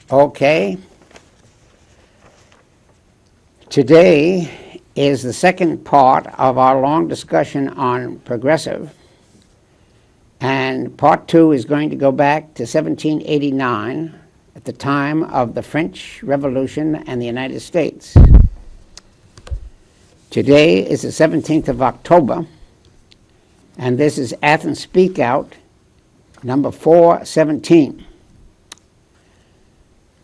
Okay. Today is the second part of our long discussion on progressive, and part two is going to go back to 1789 at the time of the French Revolution and the United States. Today is the 17th of October, and this is Athens Speakout number 417.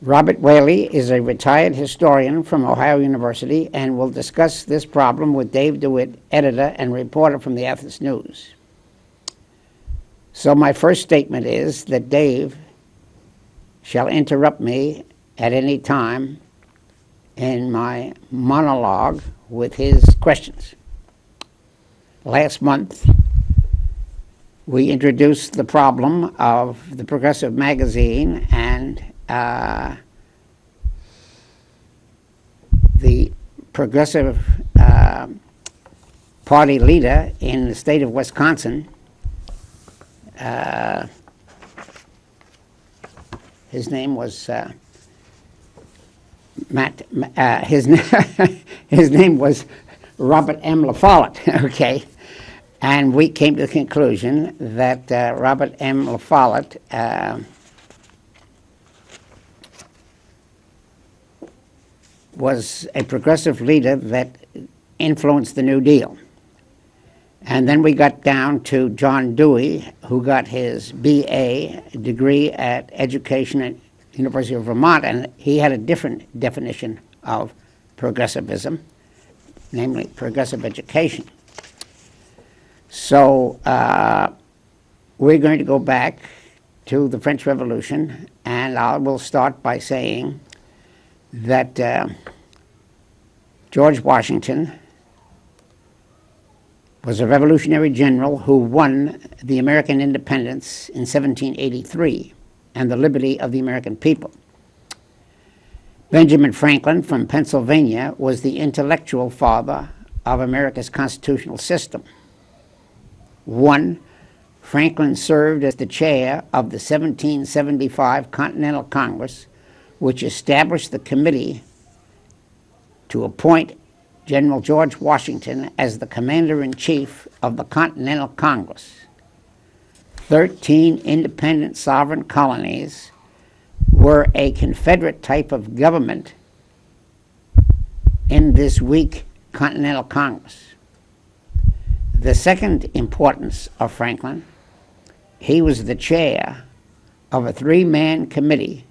Robert Whaley is a retired historian from Ohio University and will discuss this problem with Dave DeWitt, editor and reporter from the Athens News. So my first statement is that Dave shall interrupt me at any time in my monologue with his questions. Last month, we introduced the problem of the Progressive magazine and the Progressive Party leader in the state of Wisconsin, his name was his name was Robert M. La Follette, okay? And we came to the conclusion that Robert M. La Follette was a progressive leader that influenced the New Deal. And then we got down to John Dewey, who got his B.A. degree at education at University of Vermont, and he had a different definition of progressivism, namely progressive education. So we're going to go back to the French Revolution, and I will start by saying that George Washington was a revolutionary general who won the American independence in 1783 and the liberty of the American people. Benjamin Franklin from Pennsylvania was the intellectual father of America's constitutional system. 1. Franklin served as the chair of the 1775 Continental Congress, which established the committee to appoint General George Washington as the commander-in-chief of the Continental Congress. 13 independent sovereign colonies were a Confederate type of government in this weak Continental Congress. The second importance of Franklin, he was the chair of a 3-man committee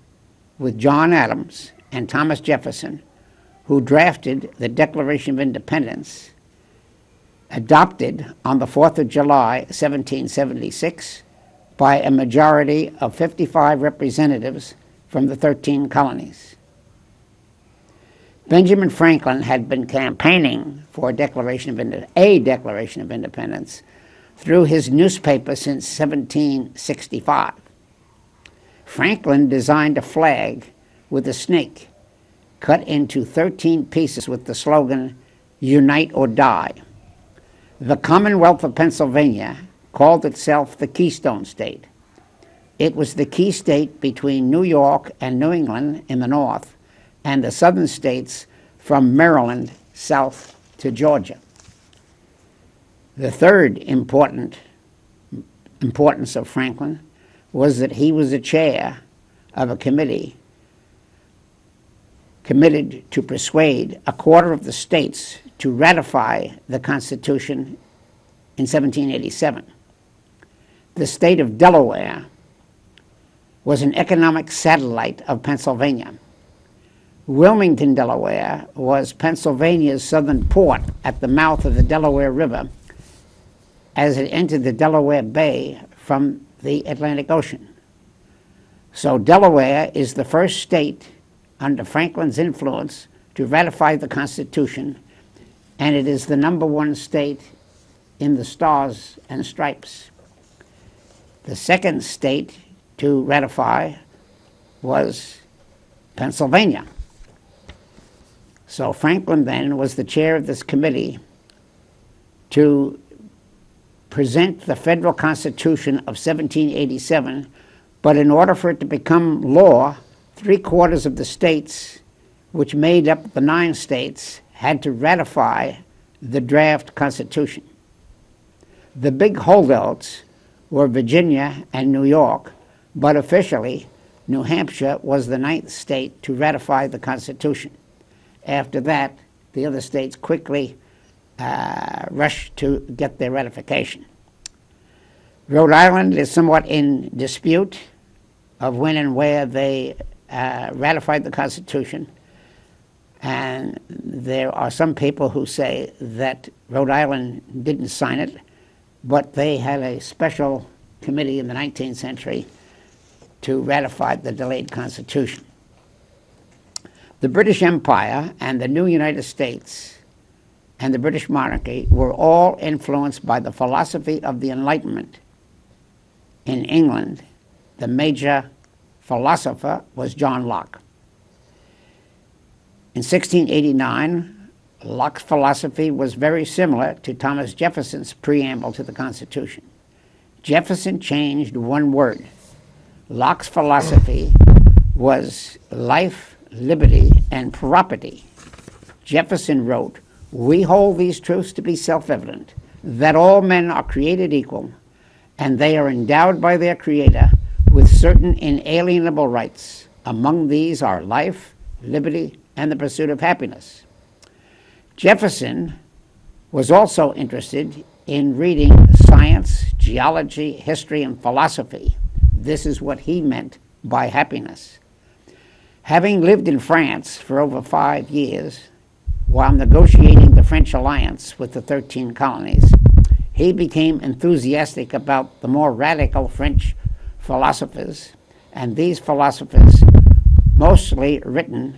with John Adams and Thomas Jefferson, who drafted the Declaration of Independence, adopted on the 4th of July, 1776, by a majority of 55 representatives from the 13 colonies. Benjamin Franklin had been campaigning for a Declaration of Independence through his newspaper since 1765. Franklin designed a flag with a snake cut into 13 pieces with the slogan, "Unite or Die." The Commonwealth of Pennsylvania called itself the Keystone State. It was the key state between New York and New England in the north, and the southern states from Maryland south to Georgia. The third importance of Franklin was that he was the chair of a committee committed to persuade a quarter of the states to ratify the Constitution in 1787. The state of Delaware was an economic satellite of Pennsylvania. Wilmington, Delaware, was Pennsylvania's southern port at the mouth of the Delaware River as it entered the Delaware Bay from the Atlantic Ocean. So Delaware is the first state under Franklin's influence to ratify the Constitution, and it is the #1 state in the Stars and Stripes. The second state to ratify was Pennsylvania. So Franklin then was the chair of this committee to present the federal Constitution of 1787, but in order for it to become law, 3/4 of the states, which made up the 9 states, had to ratify the draft Constitution. The big holdouts were Virginia and New York, but officially, New Hampshire was the 9th state to ratify the Constitution. After that, the other states quickly rushed to get their ratification. Rhode Island is somewhat in dispute of when and where they ratified the Constitution. And there are some people who say that Rhode Island didn't sign it, but they had a special committee in the 19th century to ratify the delayed Constitution. The British Empire and the new United States and the British monarchy were all influenced by the philosophy of the Enlightenment. In England, the major philosopher was John Locke. In 1689, Locke's philosophy was very similar to Thomas Jefferson's preamble to the Constitution. Jefferson changed one word. Locke's philosophy was life, liberty, and property. Jefferson wrote, "We hold these truths to be self-evident, that all men are created equal, and they are endowed by their Creator with certain inalienable rights. Among these are life, liberty, and the pursuit of happiness." Jefferson was also interested in reading science, geology, history, and philosophy. This is what he meant by happiness. Having lived in France for over 5 years, while negotiating the French alliance with the 13 colonies, he became enthusiastic about the more radical French philosophers, and these philosophers, mostly written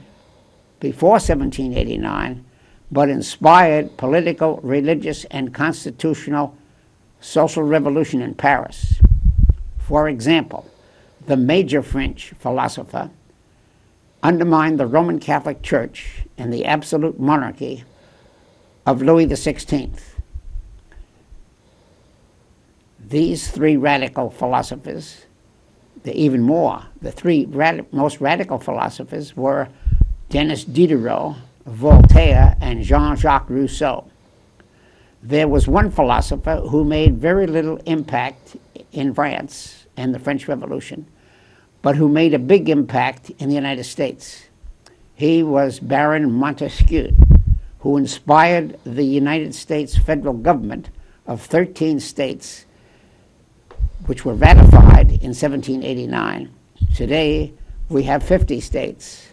before 1789, but inspired political, religious, and constitutional social revolution in Paris. For example, the major French philosopher undermined the Roman Catholic Church and the absolute monarchy of Louis XVI. These 3 radical philosophers, even more, the 3 most radical philosophers were Denis Diderot, Voltaire, and Jean-Jacques Rousseau. There was one philosopher who made very little impact in France and the French Revolution, but who made a big impact in the United States. He was Baron Montesquieu, who inspired the United States federal government of 13 states, which were ratified in 1789. Today, we have 50 states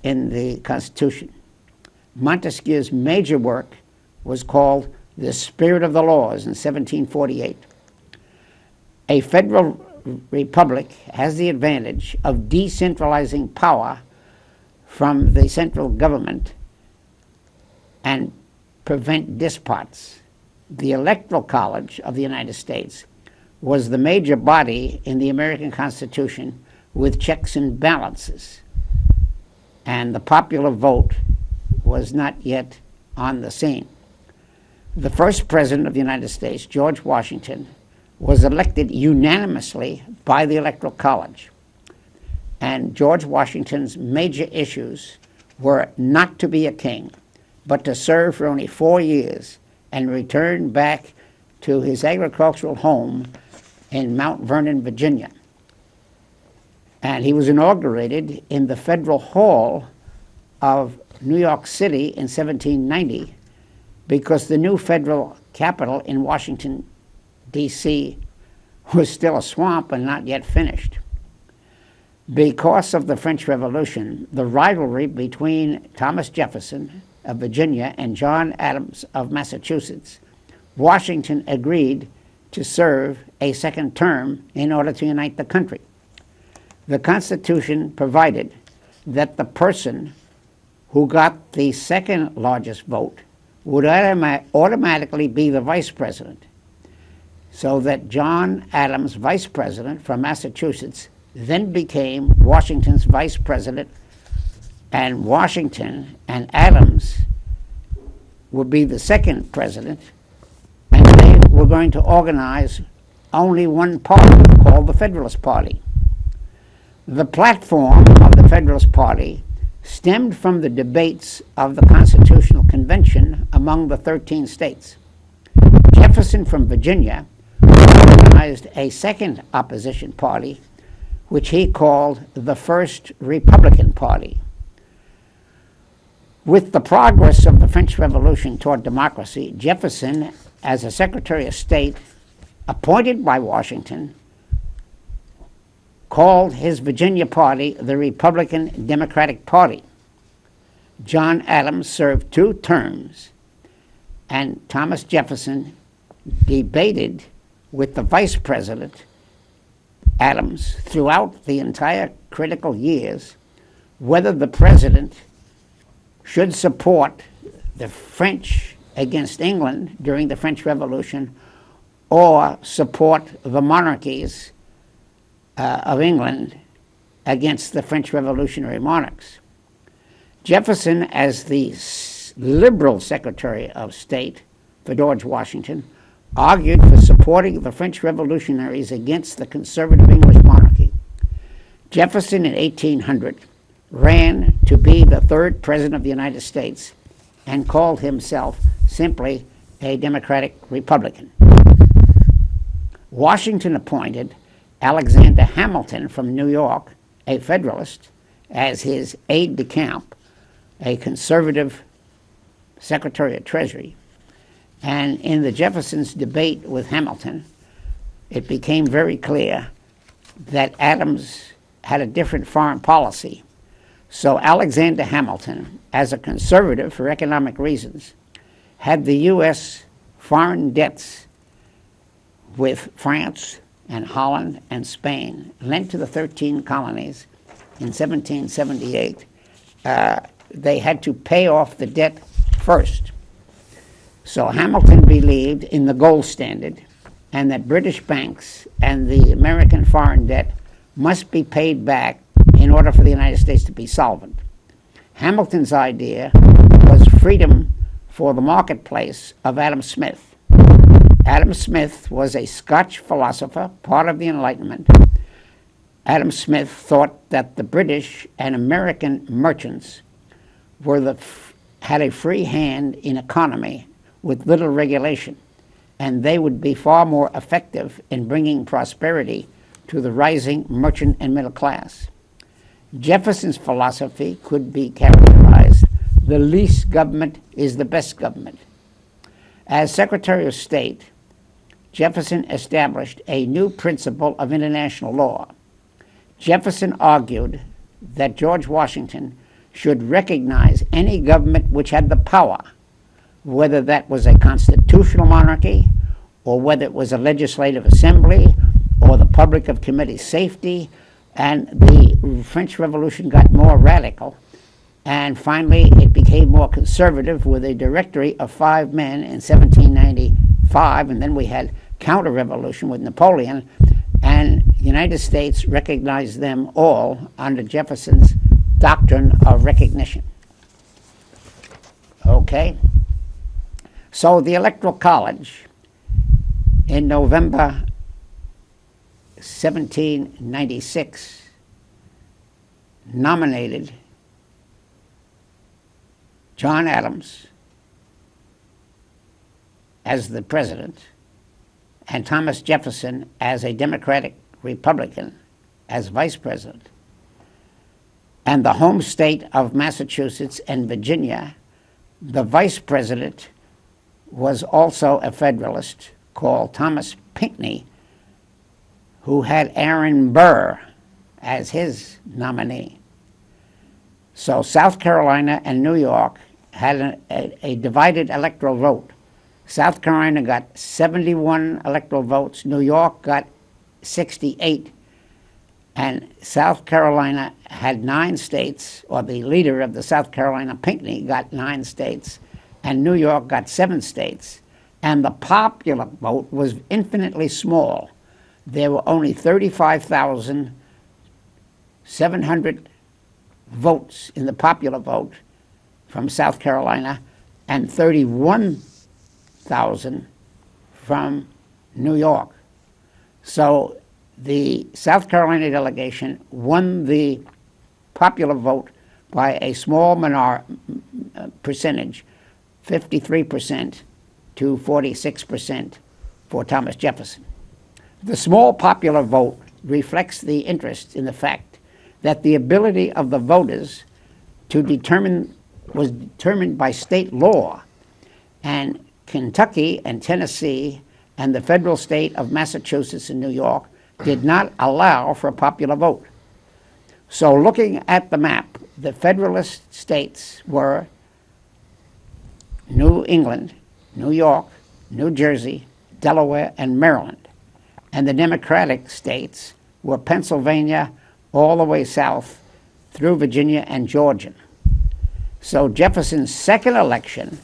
in the Constitution. Montesquieu's major work was called The Spirit of the Laws in 1748. A federal republic has the advantage of decentralizing power from the central government and prevent despots. The Electoral College of the United States was the major body in the American Constitution with checks and balances, and the popular vote was not yet on the scene. The first president of the United States, George Washington, was elected unanimously by the Electoral College. And George Washington's major issues were not to be a king, but to serve for only 4 years and return back to his agricultural home in Mount Vernon, Virginia. And he was inaugurated in the Federal Hall of New York City in 1790 because the new federal capital in Washington, D.C. was still a swamp and not yet finished. Because of the French Revolution, the rivalry between Thomas Jefferson of Virginia and John Adams of Massachusetts, Washington agreed to serve a second term in order to unite the country. The Constitution provided that the person who got the second largest vote would automatically be the vice president, so that John Adams, vice president from Massachusetts, then became Washington's vice president, and Washington and Adams would be the second president, and they were going to organize only one party called the Federalist Party. The platform of the Federalist Party stemmed from the debates of the Constitutional Convention among the 13 states. Jefferson from Virginia organized a second opposition party, which he called the First Republican Party. With the progress of the French Revolution toward democracy, Jefferson, as a Secretary of State appointed by Washington, called his Virginia party the Republican Democratic Party. John Adams served 2 terms, and Thomas Jefferson debated with the Vice President, Adams, throughout the entire critical years whether the president should support the French against England during the French Revolution or support the monarchies of England against the French revolutionary monarchs. Jefferson, as the liberal Secretary of State for George Washington, argued for supporting the French revolutionaries against the conservative English monarchy. Jefferson in 1800 ran to be the 3rd President of the United States and called himself simply a Democratic Republican. Washington appointed Alexander Hamilton from New York, a Federalist, as his aide-de-camp, a conservative Secretary of Treasury. And in the Jefferson's debate with Hamilton, it became very clear that Adams had a different foreign policy. So Alexander Hamilton, as a conservative for economic reasons, had the U.S. foreign debts with France and Holland and Spain lent to the 13 colonies in 1778. They had to pay off the debt first. So Hamilton believed in the gold standard and that British banks and the American foreign debt must be paid back in order for the United States to be solvent. Hamilton's idea was freedom for the marketplace of Adam Smith. Adam Smith was a Scotch philosopher, part of the Enlightenment. Adam Smith thought that the British and American merchants had a free hand in economy with little regulation, and they would be far more effective in bringing prosperity to the rising merchant and middle class. Jefferson's philosophy could be characterized: the least government is the best government. As Secretary of State, Jefferson established a new principle of international law. Jefferson argued that George Washington should recognize any government which had the power, whether that was a constitutional monarchy or whether it was a legislative assembly or the public of committee safety. And the French Revolution got more radical, and finally it became more conservative with a directory of 5 men in 1795, and then we had counter-revolution with Napoleon, and the United States recognized them all under Jefferson's doctrine of recognition. Okay, so the Electoral College in November 1796 nominated John Adams as the president and Thomas Jefferson as a Democratic Republican as vice president. And the home state of Massachusetts and Virginia, the vice president was also a Federalist called Thomas Pinckney, who had Aaron Burr as his nominee. So South Carolina and New York had a divided electoral vote. South Carolina got 71 electoral votes. New York got 68. And South Carolina had 9 states, or the leader of the South Carolina, Pinckney, got 9 states, and New York got 7 states. And the popular vote was infinitely small. There were only 35,700 votes in the popular vote from South Carolina and 31,000 from New York. So the South Carolina delegation won the popular vote by a small percentage, 53% to 46% for Thomas Jefferson. The small popular vote reflects the interest in the fact that the ability of the voters to was determined by state law, and Kentucky and Tennessee and the federal state of Massachusetts and New York did not allow for a popular vote. So looking at the map, the Federalist states were New England, New York, New Jersey, Delaware, and Maryland. And the Democratic states were Pennsylvania all the way south through Virginia and Georgia. So Jefferson's second election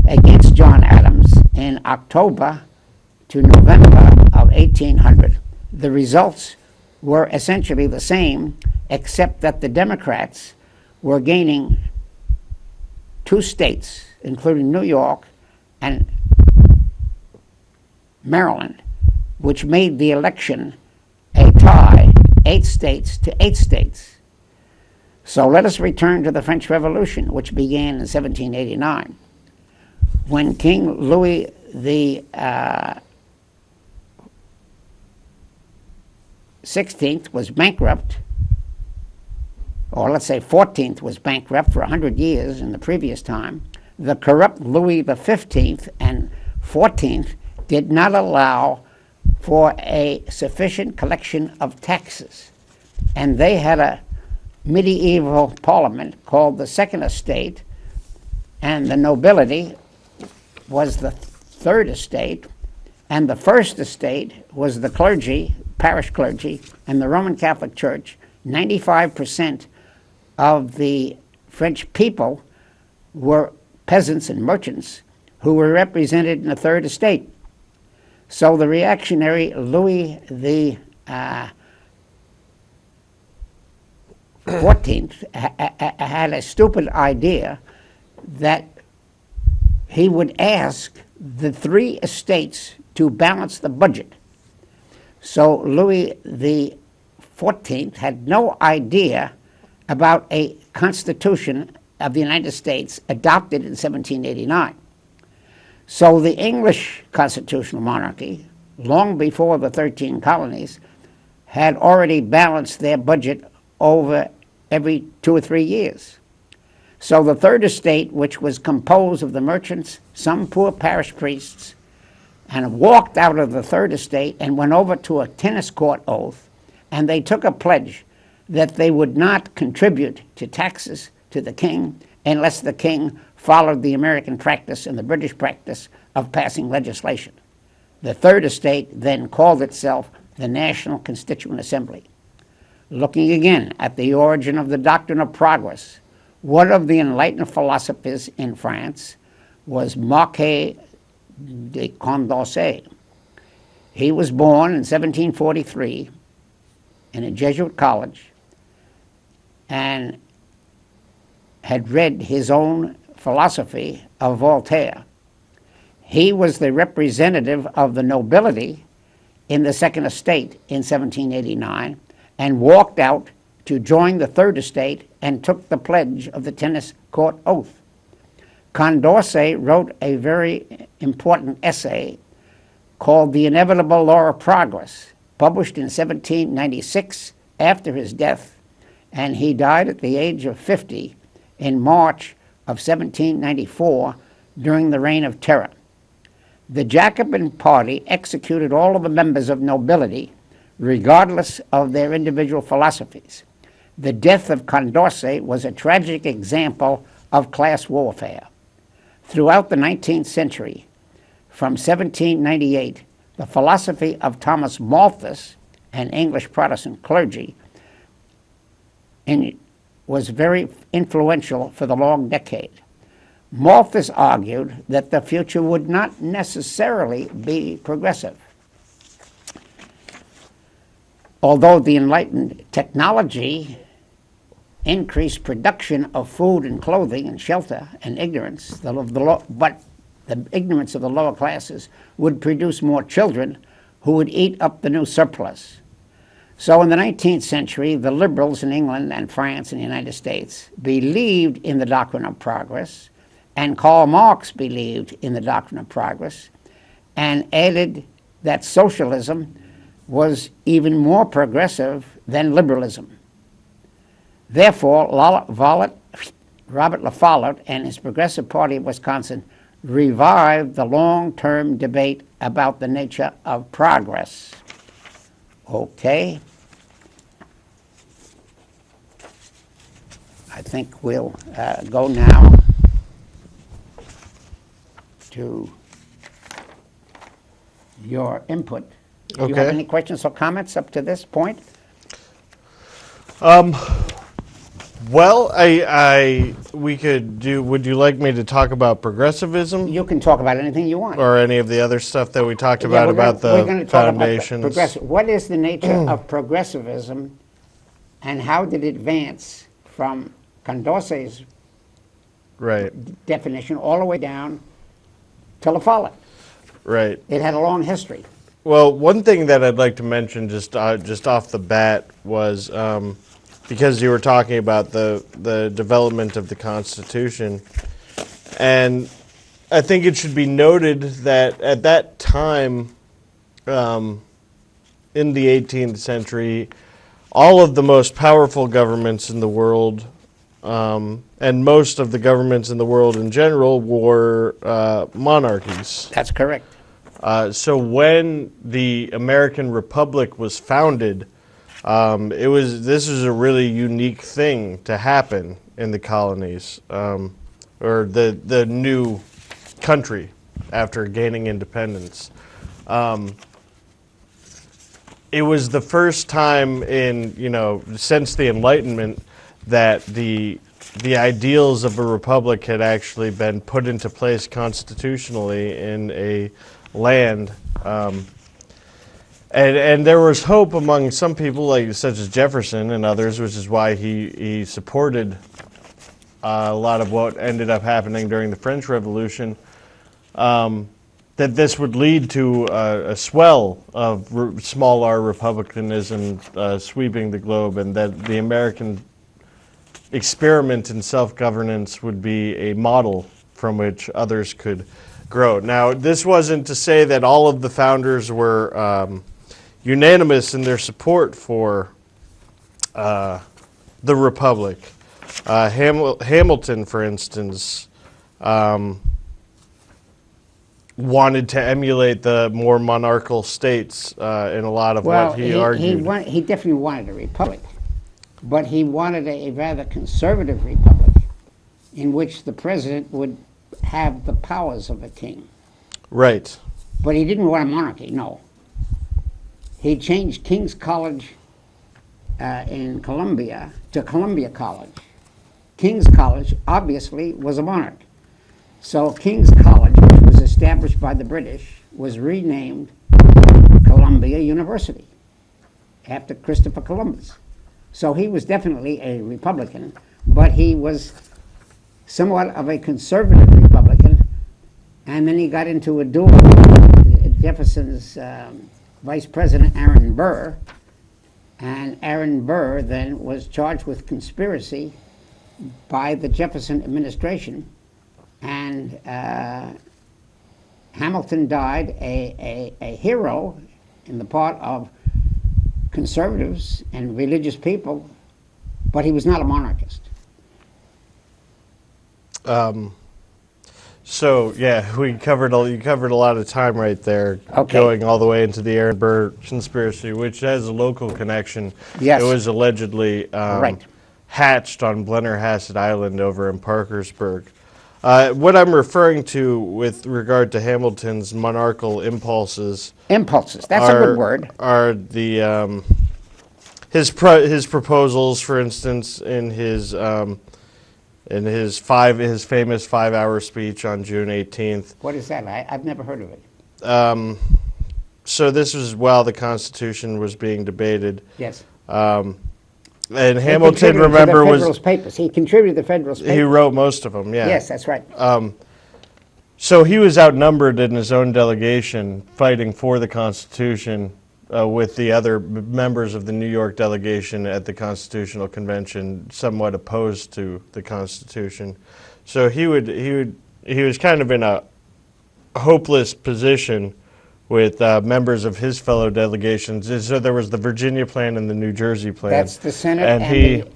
against John Adams in October to November of 1800, the results were essentially the same, except that the Democrats were gaining 2 states, including New York and Maryland, which made the election a tie, 8 states to 8 states. So let us return to the French Revolution, which began in 1789. When King Louis the 16th was bankrupt, or let's say 14th was bankrupt for 100 years in the previous time, the corrupt Louis the 15th and 14th did not allow for a sufficient collection of taxes. And they had a medieval parliament called the Second Estate, and the nobility was the Third Estate, and the First Estate was the clergy, parish clergy, and the Roman Catholic Church. 95% of the French people were peasants and merchants who were represented in the Third Estate. So the reactionary Louis the 14th had a stupid idea that he would ask the 3 estates to balance the budget. So Louis the 14th had no idea about a constitution of the United States adopted in 1789. So the English constitutional monarchy, long before the 13 colonies, had already balanced their budget over every 2 or 3 years. So the Third Estate, which was composed of the merchants, some poor parish priests, and walked out of the Third Estate and went over to a tennis court oath, and they took a pledge that they would not contribute to taxes to the king unless the king followed the American practice and the British practice of passing legislation. The Third Estate then called itself the National Constituent Assembly. Looking again at the origin of the doctrine of progress, one of the enlightened philosophers in France was Marquis de Condorcet. He was born in 1743 in a Jesuit college and had read his own philosophy of Voltaire. He was the representative of the nobility in the Second Estate in 1789 and walked out to join the Third Estate and took the pledge of the tennis court oath. Condorcet wrote a very important essay called The Inevitable Law of Progress, published in 1796 after his death, and he died at the age of 50 in March of 1794 during the Reign of Terror. The Jacobin Party executed all of the members of nobility, regardless of their individual philosophies. The death of Condorcet was a tragic example of class warfare. Throughout the 19th century, from 1798, the philosophy of Thomas Malthus, an English Protestant clergy, was very influential for the long decade. Malthus argued that the future would not necessarily be progressive. Although the enlightened technology increased production of food and clothing and shelter and ignorance, but the ignorance of the lower classes would produce more children who would eat up the new surplus. So in the 19th century, the liberals in England and France and the United States believed in the doctrine of progress, and Karl Marx believed in the doctrine of progress, and added that socialism was even more progressive than liberalism. Therefore, Robert La Follette and his Progressive Party of Wisconsin revived the long-term debate about the nature of progress. Okay. I think we'll go now to your input. Do you have any questions or comments up to this point? Well, we could do. Would you like me to talk about progressivism? You can talk about anything you want. Or any of the other stuff that we talked about the foundations. What is the nature of progressivism, and how did it advance from Condorcet's definition all the way down to La Follette? Right. It had a long history. Well, one thing that I'd like to mention just off the bat was because you were talking about the development of the Constitution, and I think it should be noted that at that time, in the 18th century, all of the most powerful governments in the world, and most of the governments in the world in general, were monarchies. That's correct. So when the American Republic was founded, this was a really unique thing to happen in the colonies, or the new country after gaining independence. It was the first time since the Enlightenment that the ideals of a republic had actually been put into place constitutionally in a land. And there was hope among some people, such as Jefferson and others, which is why he supported a lot of what ended up happening during the French Revolution, that this would lead to a swell of small r republicanism sweeping the globe, and that the American experiment in self-governance would be a model from which others could grow. Now, this wasn't to say that all of the founders were unanimous in their support for the Republic. Hamilton, for instance, wanted to emulate the more monarchical states in a lot of what he argued. He definitely wanted a republic, but he wanted a rather conservative republic in which the president would have the powers of a king. Right. But he didn't want a monarchy, no. He changed King's College in Columbia to Columbia College. King's College obviously was a monarch. So King's College, which was established by the British, was renamed Columbia University after Christopher Columbus. So he was definitely a Republican, but he was somewhat of a conservative Republican, and then he got into a duel with Jefferson's Vice President Aaron Burr, and Aaron Burr then was charged with conspiracy by the Jefferson administration, and Hamilton died a hero in the part of conservatives and religious people, but he was not a monarchist. So yeah, you covered a lot of time right there, going all the way into the Aaron Burr conspiracy, which has a local connection. Yes. It was allegedly hatched on Blennerhassett Island over in Parkersburg. What I'm referring to with regard to Hamilton's monarchical impulses. Impulses, that's a good word. Are the his proposals, for instance, in his famous 5-hour speech on June 18th. What is that? I've never heard of it. So this was while the Constitution was being debated. Yes. And Hamilton, remember, was Federalist Papers. He contributed to the Federalist Papers. He wrote most of them. Yeah. Yes, that's right. So he was outnumbered in his own delegation fighting for the Constitution, with the other members of the New York delegation at the Constitutional Convention, somewhat opposed to the Constitution. So he was kind of in a hopeless position with members of his fellow delegations. So there was the Virginia plan and the New Jersey plan. That's the Senate, and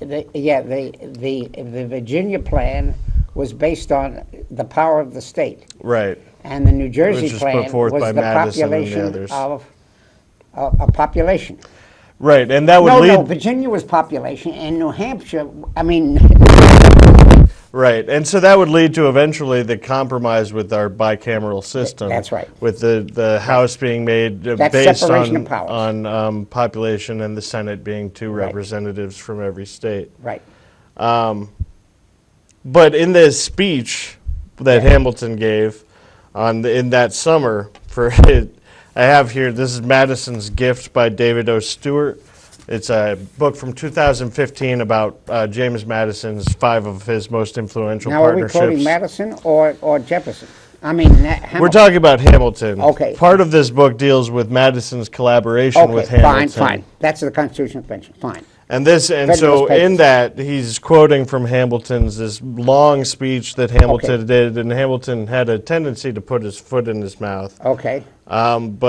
the Virginia plan was based on the power of the state. Right. And the New Jersey Which was plan put forth was by the Madison and the population others. of a population. Right, and that would No, lead... Virginia was population, and New Hampshire, I mean... Right, and so that would lead to eventually the compromise with our bicameral system. That's right. With the House being made That's based separation on, of powers. on population, and the Senate being two representatives from every state. Right. But in this speech that Hamilton gave in that summer, I have here, this is Madison's Gift by David O. Stewart. It's a book from 2015 about James Madison's 5 of his most influential Now, are we partnerships. quoting Madison or Jefferson? I mean, Hamilton. We're talking about Hamilton. Okay. Part of this book deals with Madison's collaboration with Hamilton. Fine. That's the Constitutional Convention. Fine. And so Federalist in Papers. that, he's quoting from Hamilton's this long speech that Hamilton did, and Hamilton had a tendency to put his foot in his mouth. Okay. And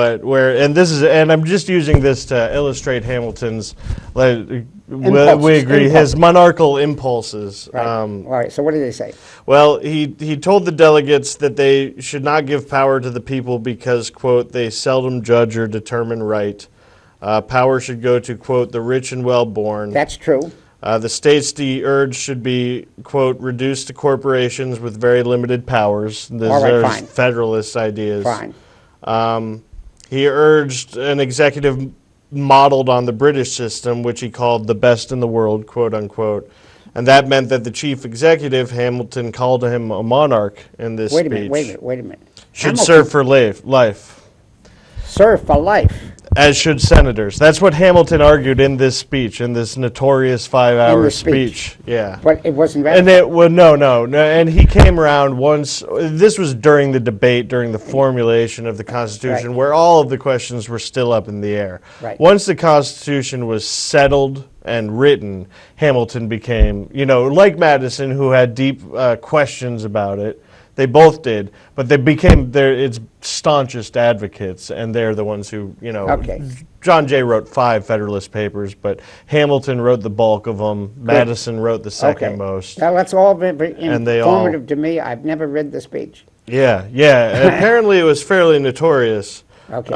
I'm just using this to illustrate Hamilton's, we agree, Impulses. his monarchical impulses. Right. All right. So what did they say? Well, he told the delegates that they should not give power to the people because, quote, they seldom judge or determine right. Power should go to, quote, the rich and well-born. That's true. The states he urged should be, quote, reduced to corporations with very limited powers. These All right, are fine. Federalist ideas. Fine. He urged an executive modeled on the British system, which he called the best in the world, quote unquote. And that meant that the chief executive, Hamilton, called him a monarch in this speech. Wait a minute. Should Hamilton serve for life. serve for life. As should senators. That's what Hamilton argued in this speech, in this notorious 5-hour speech. Yeah. But it wasn't And ratified. no. And he came around once. This was during the debate, during the formulation of the Constitution, Right. where all of the questions were still up in the air. Right. Once the Constitution was settled and written, Hamilton became, like Madison, who had deep questions about it. They both did, but they became its staunchest advocates, and they're the ones who, Okay. John Jay wrote 5 Federalist Papers, but Hamilton wrote the bulk of them. Madison wrote the second most. Now, that's all very And they informative to me. I've never read the speech. Yeah. And apparently it was fairly notorious. Okay.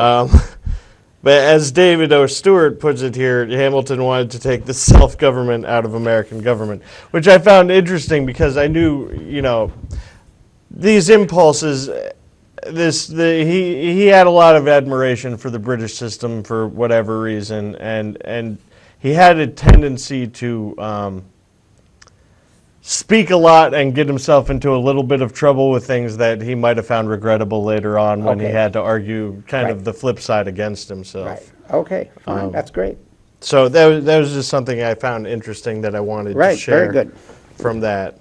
But as David O. Stewart puts it here, Hamilton wanted to take the self-government out of American government, which I found interesting because I knew, these impulses, he had a lot of admiration for the British system for whatever reason, and he had a tendency to speak a lot and get himself into a little bit of trouble with things that he might have found regrettable later on when he had to argue kind of the flip side against himself. Right. Okay, fine. That's great. So that was just something I found interesting that I wanted to share Very good. from that.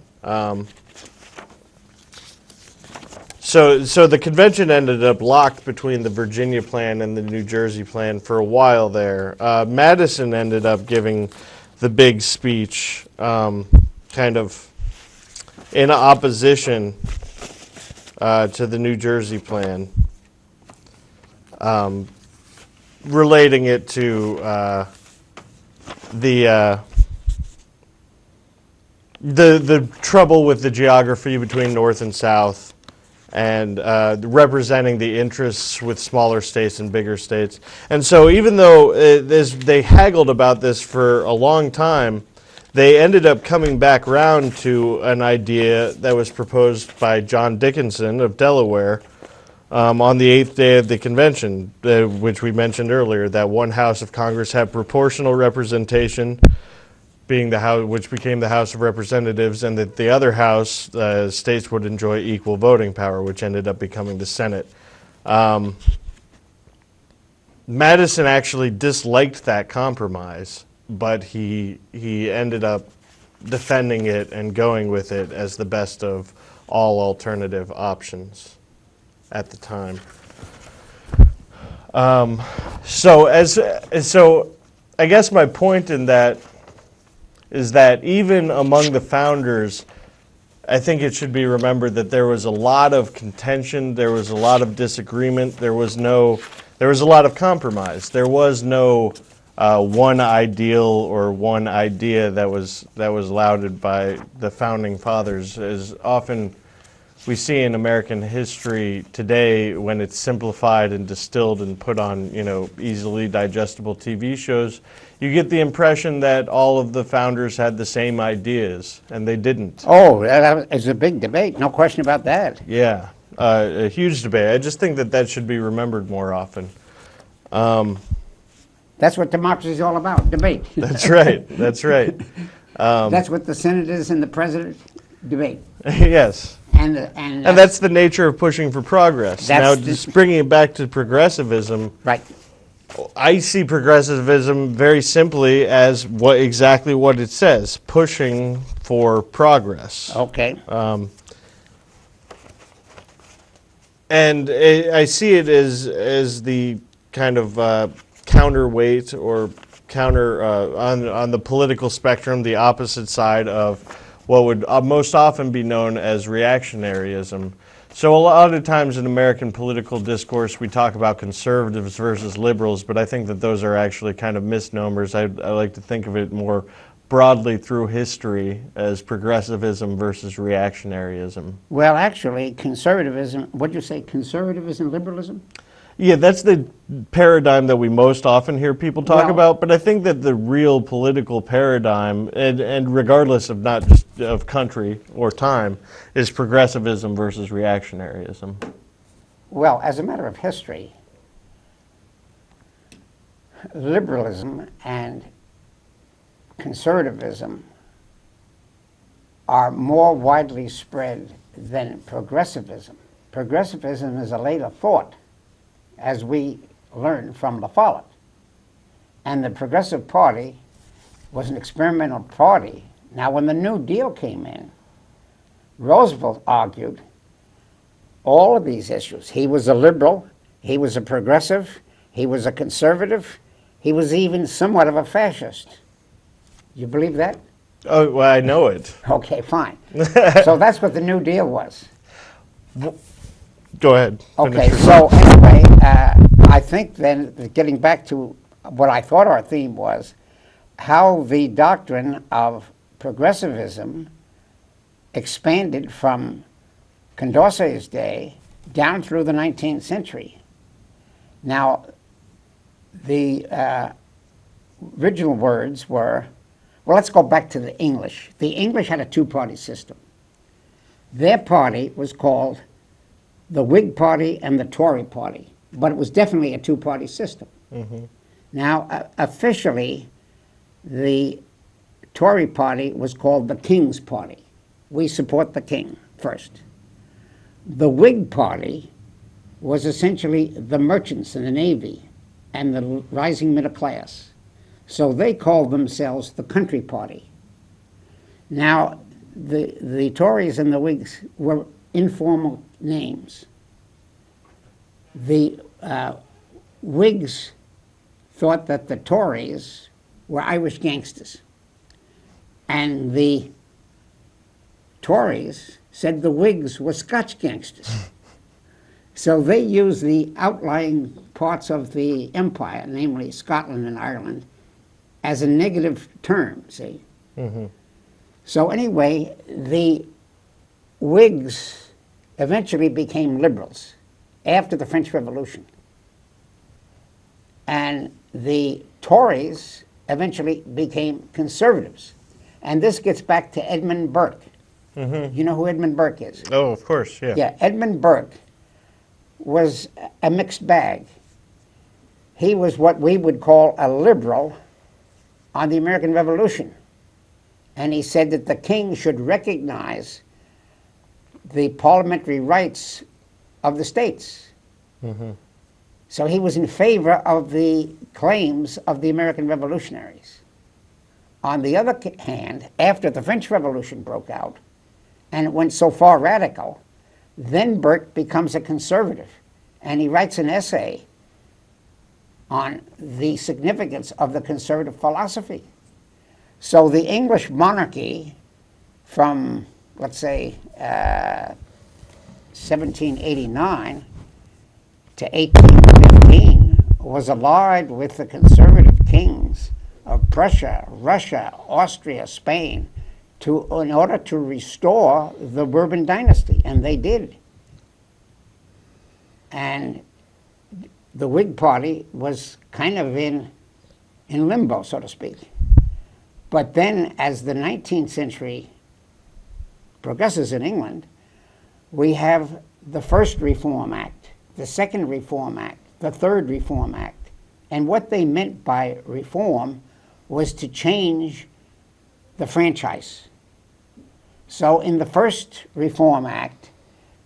So the convention ended up locked between the Virginia plan and the New Jersey plan for a while there. Madison ended up giving the big speech, kind of in opposition to the New Jersey plan, relating it to the trouble with the geography between North and South, and representing the interests with smaller states and bigger states. And so even though they haggled about this for a long time, they ended up coming back round to an idea that was proposed by John Dickinson of Delaware on the 8th day of the convention, which we mentioned earlier, that one house of Congress had proportional representation, being the house, which became the House of Representatives, and that the other house, states would enjoy equal voting power, which ended up becoming the Senate. Madison actually disliked that compromise, but he ended up defending it and going with it as the best of all alternative options at the time. So I guess my point in that is that even among the founders, I think it should be remembered that there was a lot of contention, there was a lot of disagreement, there was a lot of compromise. There was no one ideal or one idea that was lauded by the founding fathers, as often we see in American history today when it's simplified and distilled and put on, easily digestible TV shows. You get the impression that all of the founders had the same ideas, and they didn't. Oh, that is a big debate, no question about that. Yeah, a huge debate. I just think that should be remembered more often. That's what democracy is all about, debate. That's right. That's right. That's what the senators and the president debate. Yes. And that's the nature of pushing for progress. Now, just bringing it back to progressivism. Right. I see progressivism very simply as exactly what it says, pushing for progress. Okay. And I see it as the kind of counterweight or counter on the political spectrum, the opposite side of what would most often be known as reactionaryism. So a lot of times in American political discourse, we talk about conservatives versus liberals, but I think that those are actually kind of misnomers. I like to think of it more broadly through history as progressivism versus reactionaryism. Well, actually, conservatism, what did you say, conservatism, liberalism? Yeah, that's the paradigm that we most often hear people talk about, but I think that the real political paradigm, and regardless of not just of country or time, is progressivism versus reactionaryism. Well, as a matter of history, liberalism and conservatism are more widely spread than progressivism. Progressivism is a later thought, as we learned from La Follette. And the Progressive Party was an experimental party. Now, when the New Deal came in, Roosevelt argued all of these issues. He was a liberal, he was a progressive, he was a conservative, he was even somewhat of a fascist. You believe that? Oh, well, I know it. Okay, fine. So that's what the New Deal was. Go ahead. Okay, so anyway, I think then, getting back to what I thought our theme was, how the doctrine of progressivism expanded from Condorcet's day down through the 19th century. Now, the original words were, well, let's go back to the English. The English had a two-party system. Their party was called the Whig Party and the Tory Party, but it was definitely a two-party system. Mm-hmm. Now, officially, the Tory Party was called the King's Party. We support the King first. The Whig Party was essentially the merchants and the Navy and the rising middle class. So they called themselves the Country Party. Now, the Tories and the Whigs were informal names. The Whigs thought that the Tories were Irish gangsters, and the Tories said the Whigs were Scotch gangsters. So they used the outlying parts of the empire, namely Scotland and Ireland, as a negative term, see? Mm-hmm. So anyway, the Whigs eventually became liberals after the French Revolution. And the Tories eventually became conservatives. And this gets back to Edmund Burke. Mm-hmm. You know who Edmund Burke is? Oh, of course, yeah. Yeah, Edmund Burke was a mixed bag. He was what we would call a liberal on the American Revolution. And he said that the king should recognize the parliamentary rights of the states. Mm-hmm. So he was in favor of the claims of the American revolutionaries. On the other hand, after the French Revolution broke out, and it went so far radical, then Burke becomes a conservative, and he writes an essay on the significance of the conservative philosophy. So the English monarchy from, let's say, 1789 to 1815 was allied with the conservative kings of Prussia, Russia, Austria, Spain, in order to restore the Bourbon dynasty, and they did. And the Whig Party was kind of in limbo, so to speak. But then, as the 19th century progresses in England, we have the First Reform Act, the Second Reform Act, the Third Reform Act. And what they meant by reform was to change the franchise. So in the First Reform Act,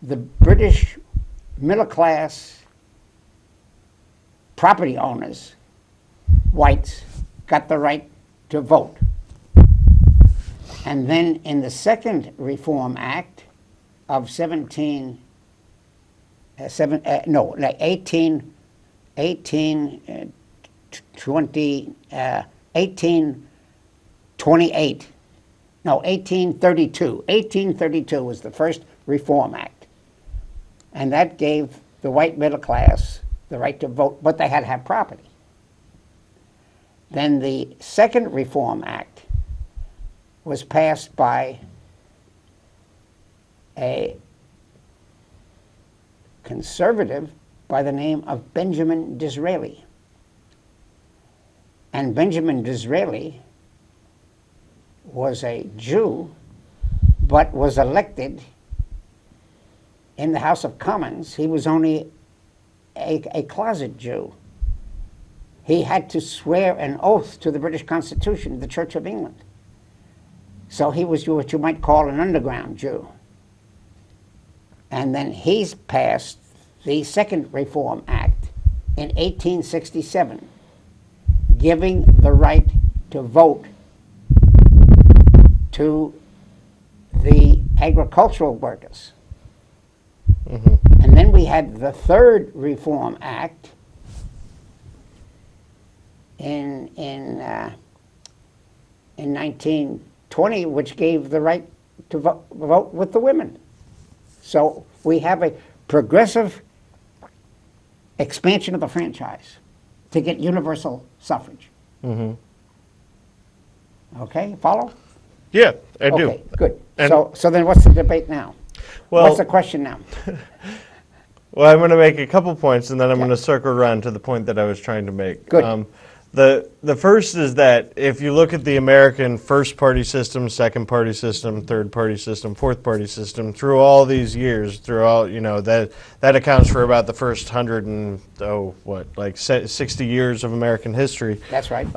the British middle class property owners, whites, got the right to vote. And then in the Second Reform Act of 1832 was the first Reform Act. And that gave the white middle class the right to vote, but they had to have property. Then the Second Reform Act was passed by a conservative by the name of Benjamin Disraeli. And Benjamin Disraeli was a Jew, but was elected in the House of Commons. He was only a closet Jew. He had to swear an oath to the British Constitution, the Church of England. So he was what you might call an underground Jew. And then he's passed the Second Reform Act in 1867, giving the right to vote to the agricultural workers. Mm-hmm. And then we had the Third Reform Act in 1920, which gave the right to vote with the women. So we have a progressive expansion of the franchise to get universal suffrage. Mm-hmm. Okay, follow? Yeah, I do. Okay, good. So then what's the debate now? Well, what's the question now? Well, I'm going to make a couple points, and then I'm going to circle around to the point that I was trying to make. Good. The first is that if you look at the American first party system, second party system, third party system, fourth party system, through all these years, that accounts for about the first 60 years of American history. That's right.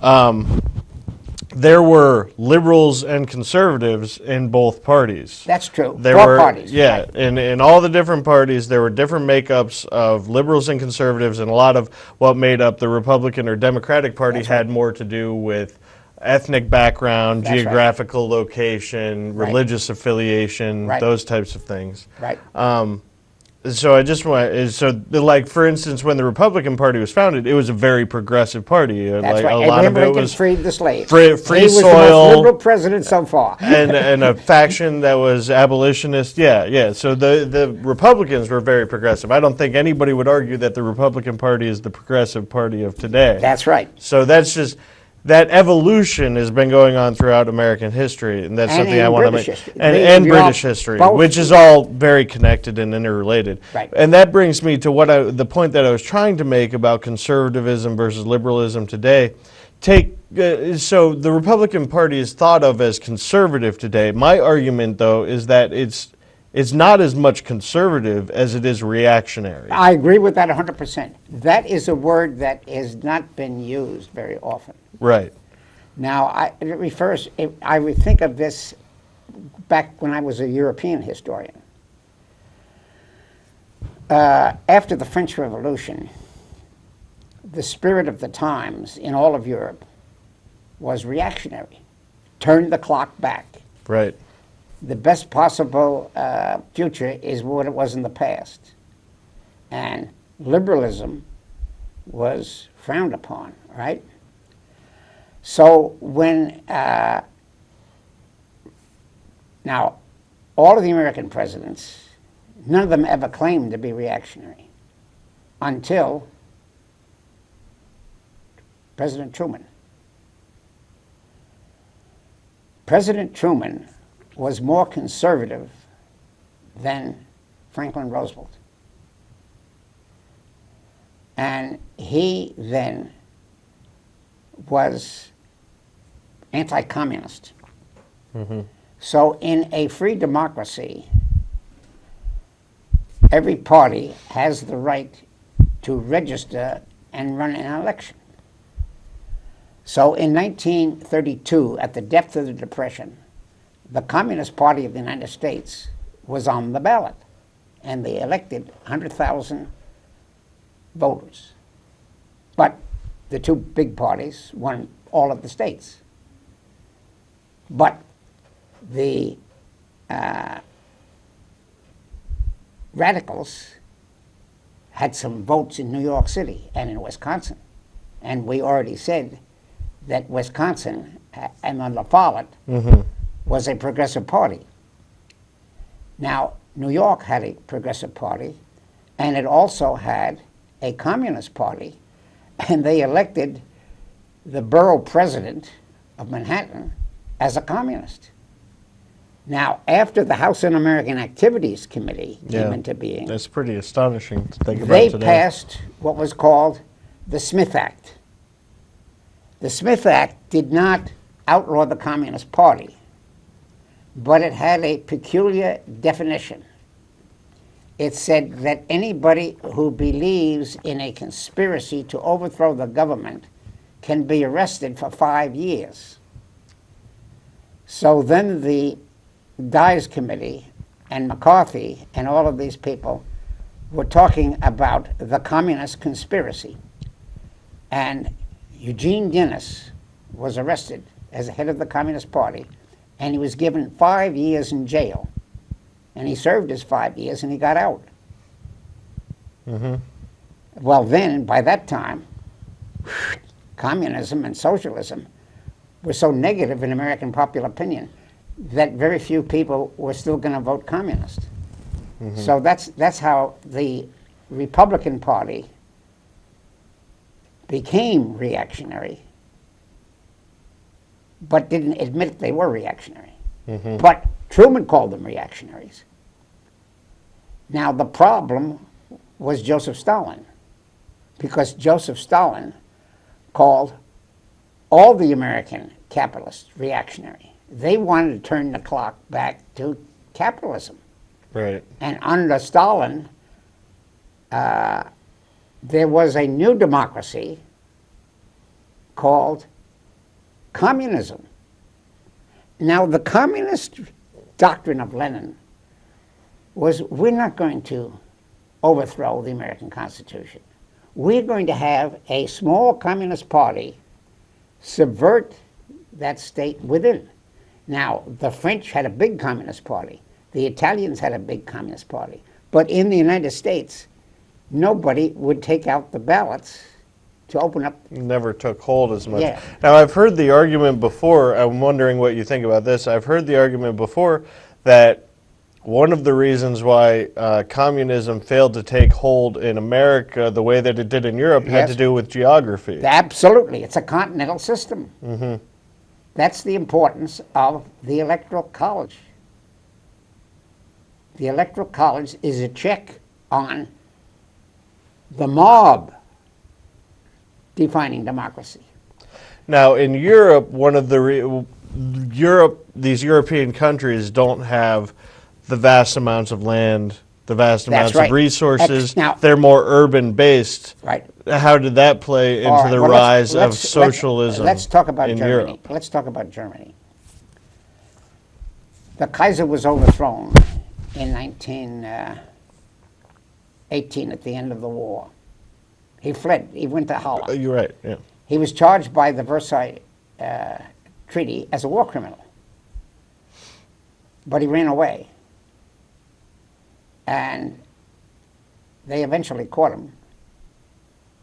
There were liberals and conservatives in both parties. That's true. There Four were parties. Yeah, right. in all the different parties, there were different makeups of liberals and conservatives, and a lot of what made up the Republican or Democratic Party That's had right. more to do with ethnic background, That's geographical location, Right. religious affiliation, Right. those types of things. Right. So I just want like for instance, when the Republican Party was founded, it was a very progressive party. That's like right. a lot Abraham of it Lincoln was freed the slaves. free he was soil, the most liberal president so far. and a faction that was abolitionist. Yeah. So the Republicans were very progressive. I don't think anybody would argue that the Republican Party is the progressive party of today. That's right. So that's just. That evolution has been going on throughout American history, and that's something I want to make. And British history, which is all very connected and interrelated. Right. And that brings me to the point that I was trying to make about conservatism versus liberalism today. So the Republican Party is thought of as conservative today. My argument, though, is that it's not as much conservative as it is reactionary. I agree with that 100%. That is a word that has not been used very often. Right. Now, I would think of this back when I was a European historian. After the French Revolution, the spirit of the times in all of Europe was reactionary. Turn the clock back. Right. The best possible future is what it was in the past. And liberalism was frowned upon, right? So when, now, all of the American presidents, none of them ever claimed to be reactionary until President Truman. President Truman was more conservative than Franklin Roosevelt. And he then was anti-communist. So in a free democracy, every party has the right to register and run an election. So in 1932, at the depth of the Depression, the Communist Party of the United States was on the ballot, and they elected 100,000 voters. But the two big parties won all of the states. But the radicals had some votes in New York City and in Wisconsin. And we already said that Wisconsin and La Follette was a progressive party. Now, New York had a progressive party, and it also had a communist party, and they elected the borough president of Manhattan as a communist. Now, after the House Un-American Activities Committee came into being, that's pretty astonishing to think about they today. passed what was called the Smith Act. The Smith Act did not outlaw the Communist Party, but it had a peculiar definition. It said that anybody who believes in a conspiracy to overthrow the government can be arrested for 5 years. So then the Dies Committee and McCarthy and all of these people were talking about the communist conspiracy. And Eugene Guinness was arrested as the head of the Communist Party, and he was given 5 years in jail. And he served his 5 years, and he got out. Well, then, by that time, communism and socialism were so negative in American popular opinion that very few people were still going to vote communist. So that's how the Republican Party became reactionary, but didn't admit they were reactionary. But Truman called them reactionaries. Now, the problem was Joseph Stalin, because Joseph Stalin called all the American capitalists reactionary. They wanted to turn the clock back to capitalism. Right. And under Stalin, there was a new democracy called communism. Now, the communist doctrine of Lenin was, we're not going to overthrow the American Constitution. We're going to have a small communist party subvert that state within. Now, the French had a big communist party. The Italians had a big communist party. But in the United States, nobody would take out the ballots to open up. Never took hold as much. Yeah. Now, I've heard the argument before, I'm wondering what you think about this. I've heard the argument before that one of the reasons why communism failed to take hold in America the way that it did in Europe had to do with geography. Absolutely. It's a continental system. That's the importance of the Electoral College. The Electoral College is a check on the mob defining democracy. Now, in Europe, one of the these European countries don't have the vast amounts of land, the vast amounts of resources. Now, they're more urban-based. Right. How did that play into the rise of socialism let's talk about in Germany. Europe? Let's talk about Germany. The Kaiser was overthrown in 1918 at the end of the war. He fled. He went to Holland. You're right, yeah. He was charged by the Versailles Treaty as a war criminal. But he ran away. And they eventually caught him.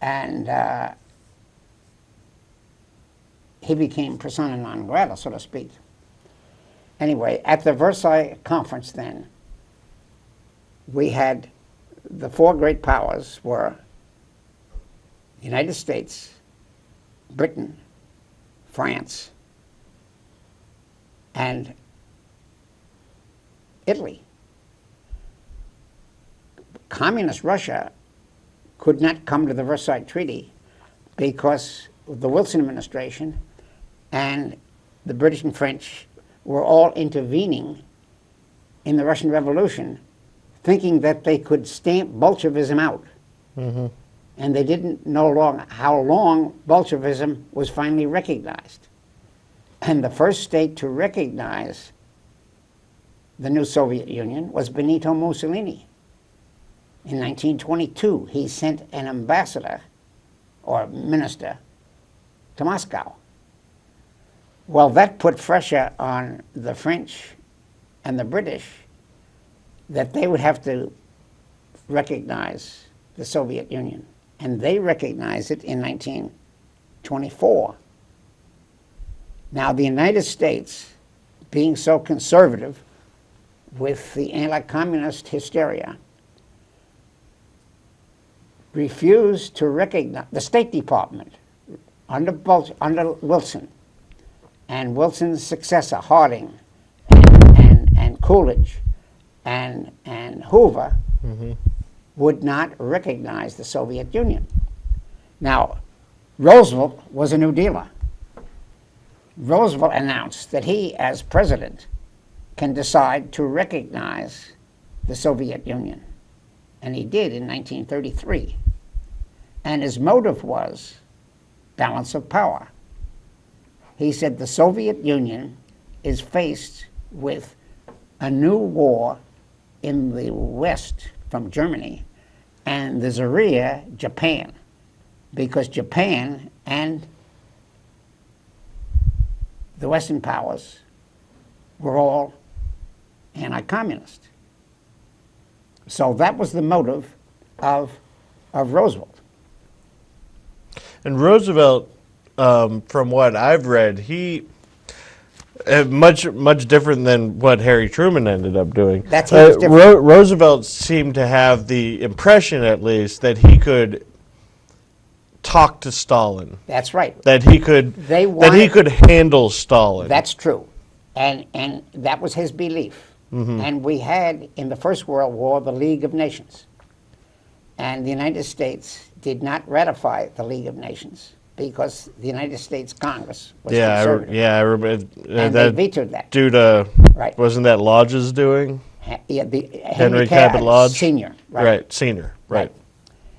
And he became persona non grata, so to speak. Anyway, at the Versailles Conference then, we had the four great powers were the United States, Britain, France, and Italy. Communist Russia could not come to the Versailles Treaty because the Wilson administration and the British and French were all intervening in the Russian Revolution, thinking that they could stamp Bolshevism out. Mm-hmm. And they didn't know how long Bolshevism was finally recognized. And the first state to recognize the new Soviet Union was Benito Mussolini. In 1922, he sent an ambassador or minister to Moscow. Well, that put pressure on the French and the British that they would have to recognize the Soviet Union. And they recognized it in 1924. Now, the United States, being so conservative with the anti-communist hysteria, refused to recognize the State Department under Wilson and Wilson's successor, Harding, and Coolidge, and Hoover, Mm-hmm. would not recognize the Soviet Union. Now, Roosevelt was a New Dealer. Roosevelt announced that he, as president, can decide to recognize the Soviet Union. And he did in 1933. And his motive was balance of power. He said the Soviet Union is faced with a new war in the West from Germany and the Czarria, Japan, because Japan and the Western powers were all anti-communist. So that was the motive of Roosevelt. And Roosevelt, from what I've read, he much different than what Harry Truman ended up doing. That's different. Roosevelt seemed to have the impression, at least, that he could talk to Stalin. That's right. That he could handle Stalin. That's true, and that was his belief. Mm-hmm. And we had in the First World War the League of Nations, and the United States did not ratify the League of Nations because the United States Congress was conservative. I remember. And they vetoed that. Due to, right. Wasn't that Lodge's doing? Henry Cabot Lodge? Senior. Right, Senior, right.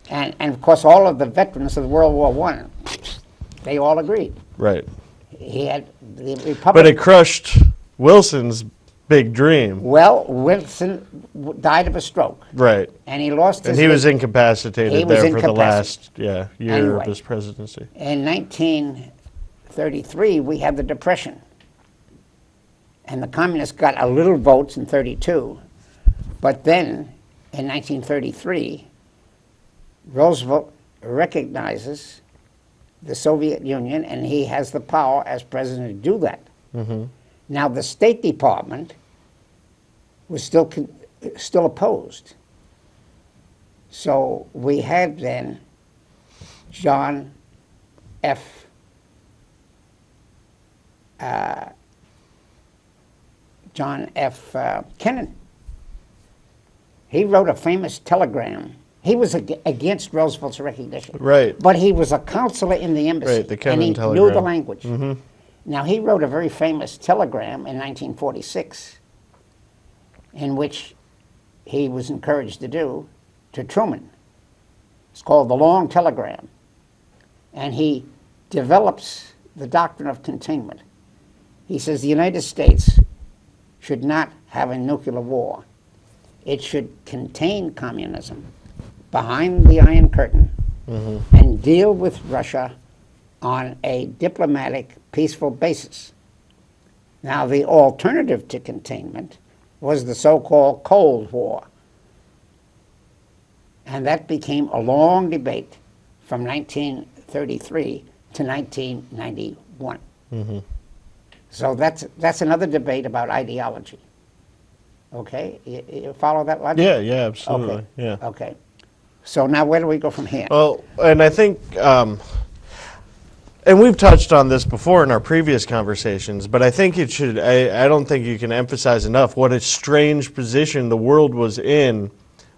And of course, all of the veterans of World War I, they all agreed. Right. He had the Republic. But it crushed Wilson's big dream. Well, Wilson died of a stroke. Right. And he lost his... And he was incapacitated for the last year anyway, of his presidency. In 1933, we had the Depression. And the communists got a little votes in 32. But then, in 1933, Roosevelt recognizes the Soviet Union, and he has the power as president to do that. Mm-hmm. Now, the State Department was still opposed. So we had then John F. Kennan. He wrote a famous telegram. He was against Roosevelt's recognition. Right. But he was a counselor in the embassy. Right, the Kennan and he telegram. knew the language. Mm-hmm. Now, he wrote a very famous telegram in 1946 in which he was encouraged to do to Truman. It's called the Long Telegram. And he develops the doctrine of containment. He says the United States should not have a nuclear war. It should contain communism behind the Iron Curtain and deal with Russia on a diplomatic, peaceful basis. Now, the alternative to containment was the so-called Cold War. And that became a long debate from 1933 to 1991. So that's another debate about ideology. Okay, you follow that logic? Yeah, absolutely. Okay. Yeah. Okay. So now where do we go from here? Well, and I think, and we've touched on this before in our previous conversations, but I think it should, I don't think you can emphasize enough what a strange position the world was in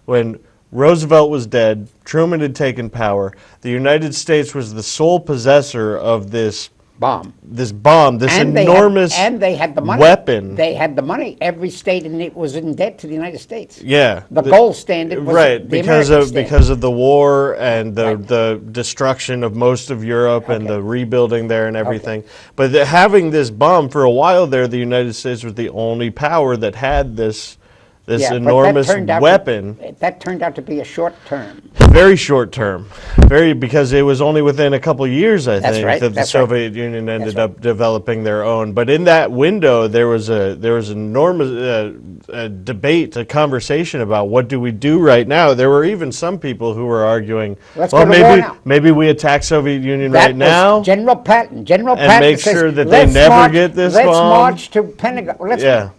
when Roosevelt was dead, Truman had taken power, the United States was the sole possessor of this Bomb. this enormous and they had the money. weapon. They had the money. Every state in it was in debt to the United States. Yeah, The gold standard was right the because American of standard. because of the war and the Right. the destruction of most of Europe and Okay. the rebuilding there and everything. But having this bomb for a while there, the United States was the only power that had this Yeah, but that enormous turned out weapon. that turned out to be a short term. Very short term, because it was only within a couple of years, I That's think, right, that the that's right. Soviet Union ended That's up developing their own. But in that window, there was enormous debate, a conversation about what do we do right now. There were even some people who were arguing, Let's well, go to war now. maybe we attack Soviet Union That right was now. General Patton. General And Patton make says, sure that they "Let's never march- get this let's bomb." march to Pentagon. Yeah.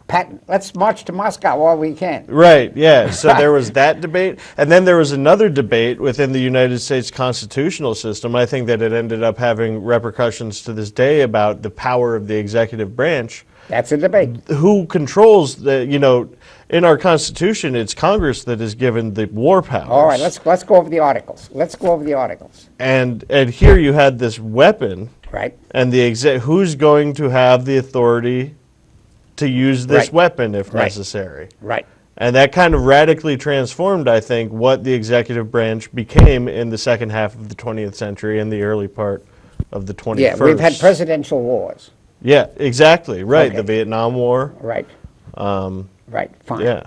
Patton, let's march to Moscow while we can. Right, yeah. So there was that debate. And then there was another debate within the United States constitutional system. I think that it ended up having repercussions to this day about the power of the executive branch. That's a debate. Who controls in our Constitution, it's Congress that is given the war powers. All right, let's go over the articles. Let's go over the articles. And here you had this weapon, Right. and who's going to have the authority to use this Right. weapon if Right. necessary? Right. And that kind of radically transformed, I think, what the executive branch became in the second half of the 20th century and the early part of the 21st. Yeah, we've had presidential wars. Yeah, exactly. Right. Okay. The Vietnam War. Right. Right. Fine. Yeah.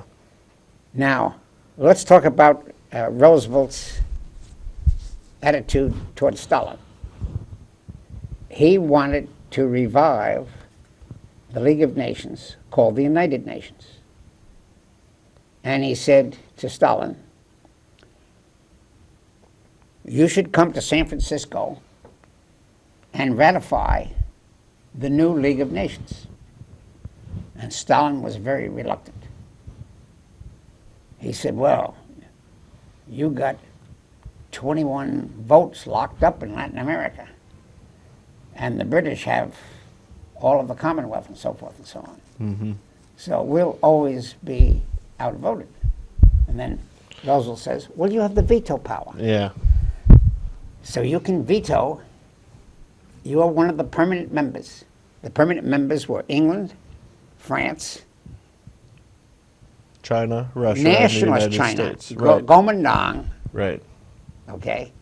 Now, let's talk about Roosevelt's attitude towards Stalin. He wanted to revive the League of Nations, called the United Nations. And he said to Stalin, you should come to San Francisco and ratify the new League of Nations. And Stalin was very reluctant. He said, well, you got 21 votes locked up in Latin America, and the British have all of the Commonwealth and so forth and so on. Mm-hmm. So we'll always be outvoted. And then Roosevelt says, well, you have the veto power. Yeah. So you can veto. You are one of the permanent members. The permanent members were England, France, China, Russia, nationalist and the United China, States. Right. Kuomintang, Right. okay?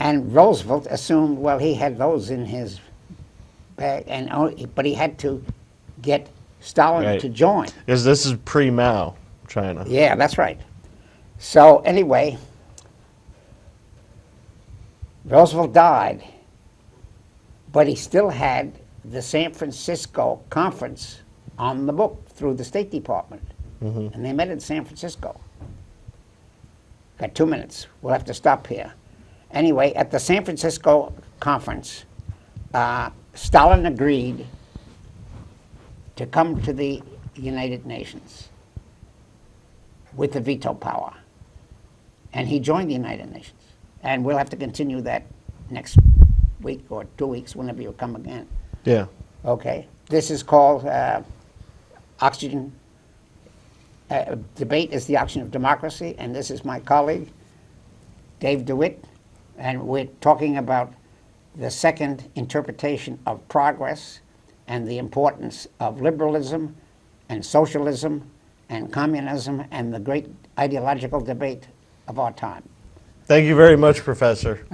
And Roosevelt assumed, well, he had those in his bag, but he had to get Stalin Right. to join. Because this is pre-Mao, China. Yeah, that's right. So anyway, Roosevelt died, but he still had the San Francisco conference on the book through the State Department. Mm-hmm. And they met in San Francisco. Got 2 minutes. We'll have to stop here. Anyway, at the San Francisco conference, Stalin agreed to come to the United Nations with the veto power. And he joined the United Nations. And we'll have to continue that next week or 2 weeks, whenever you come again. Yeah. Okay. This is called Oxygen. Debate is the Oxygen of Democracy. And this is my colleague, Dave DeWitt. And we're talking about the second interpretation of progress and the importance of liberalism and socialism and communism and the great ideological debate of our time. Thank you very much, Professor.